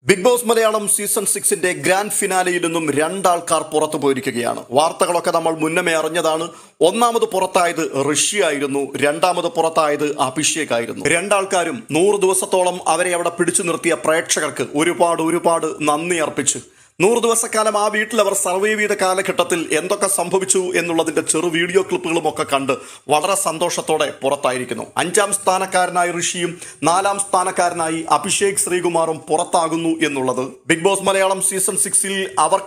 Big boss Malayalam season 6ന്റെ grand ഫിനാലെയിൽ നിന്നും രണ്ടാൾക്കാർ പുറത്തു പോയിരിക്കുകയാണ്. വാർത്തകളൊക്കെ നമ്മൾ മുന്നമേ അറിഞ്ഞതാണ്. ഒന്നാമത് പുറത്തായത് ഋഷി ആയിരുന്നു, രണ്ടാമത് പുറത്തായത് അഭിഷേക് ആയിരുന്നു. രണ്ടാൾക്കാരും 100 ദിവസത്തോളം അവരെ അവിടെ പിടിച്ചു നിർത്തിയ പ്രേക്ഷകർക്ക് ഒരുപാട് നന്ദി അർപ്പിച്ച് 100 ദിവസക്കാലം ആ വീട്ടിൽ അവർ സർവൈവ് ചെയ്ത കാലഘട്ടത്തിൽ എന്തൊക്കെ സംഭവിച്ചു എന്നുള്ളതിന്റെ ചെറു വീഡിയോ ക്ലിപ്പുകളും ഒക്കെ കണ്ട് വളരെ സന്തോഷത്തോടെ പുറത്തായിരിക്കുന്നു. 5ാം സ്ഥാനക്കാരനായി ഋഷിയും 4ാം സ്ഥാനക്കാരനായി അഭിഷേക് ശ്രീകുമാറും പുറത്താകുന്നു എന്നുള്ളത് ബിഗ് ബോസ് മലയാളം സീസൺ 6ൽ അവർ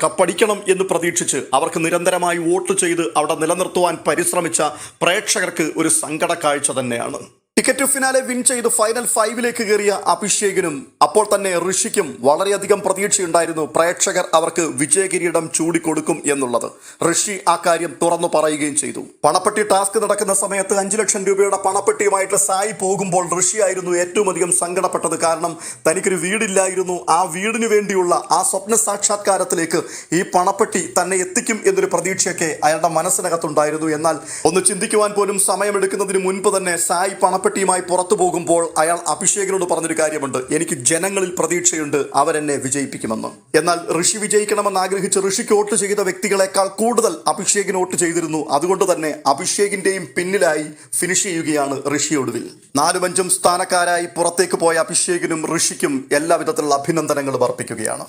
കപ്പടിക്കണം എന്ന് പ്രതീക്ഷിച്ച് അവർക്ക് നിരന്തരമായി വോട്ട് ചെയ്ത് അവിടെ നിലനിർത്തുവാൻ പരിശ്രമിച്ച പ്രേക്ഷകർക്ക് ഒരു സങ്കട കാഴ്ച തന്നെയാണ്. ടിക്കറ്റ് ഫിനാലെ വിൻ ചെയ്ത് ഫൈനൽ 5ലേക്ക് കയറിയ അഭിഷേകിനും അപ്പോൾ തന്നെ ഋഷിക്കും വളരെയധികം പ്രതീക്ഷയുണ്ടായിരുന്നു. പ്രേക്ഷകർ അവർക്ക് വിജയകിരീടം ചൂടിക്കൊടുക്കും എന്നുള്ളത്. ഋഷി ആ കാര്യം തുറന്നു പറയുകയും ചെയ്തു. പണപ്പെട്ടി ടാസ്ക് നടക്കുന്ന സമയത്ത് 5 ലക്ഷം രൂപയുടെ പണപ്പെട്ടിയുമായിട്ട് സായി പോകുമ്പോൾ ഋഷിയായിരുന്നു ഏറ്റവും അധികം സങ്കടപ്പെട്ടത്. കാരണം തനിക്കൊരു വീടില്ലായിരുന്നു. ആ വീടിന് വേണ്ടിയുള്ള ആ സ്വപ്ന സാക്ഷാത്കാരത്തിലേക്ക് ഈ പണപ്പെട്ടി തന്നെ എത്തിക്കും എന്നൊരു പ്രതീക്ഷയൊക്കെ അയാളുടെ മനസ്സിനകത്തുണ്ടായിരുന്നു. എന്നാൽ ഒന്ന് ചിന്തിക്കുവാൻ പോലും സമയമെടുക്കുന്നതിന് മുൻപ് തന്നെ സായി പണപ്പെട്ടിയുമായി പുറത്തു പോകുമ്പോൾ അയാൾ അഭിഷേകിനോട് പറഞ്ഞൊരു കാര്യമുണ്ട്: എനിക്ക് ജനങ്ങളിൽ പ്രതീക്ഷയുണ്ട്, അവരെന്നെ വിജയിപ്പിക്കുമെന്ന്. എന്നാൽ ഋഷി വിജയിക്കണമെന്ന് ആഗ്രഹിച്ച് ഋഷിക്ക് വോട്ട് ചെയ്ത വ്യക്തികളെക്കാൾ കൂടുതൽ അഭിഷേകിന് വോട്ട് ചെയ്തിരുന്നു. അതുകൊണ്ട് തന്നെ അഭിഷേകിന്റെയും പിന്നിലായി ഫിനിഷ് ചെയ്യുകയാണ് ഋഷി ഒടുവിൽ. 4ഉം 5ഉം സ്ഥാനക്കാരായി പുറത്തേക്ക് പോയ അഭിഷേകിനും ഋഷിക്കും എല്ലാവിധത്തിലുള്ള അഭിനന്ദനങ്ങളും അർപ്പിക്കുകയാണ്.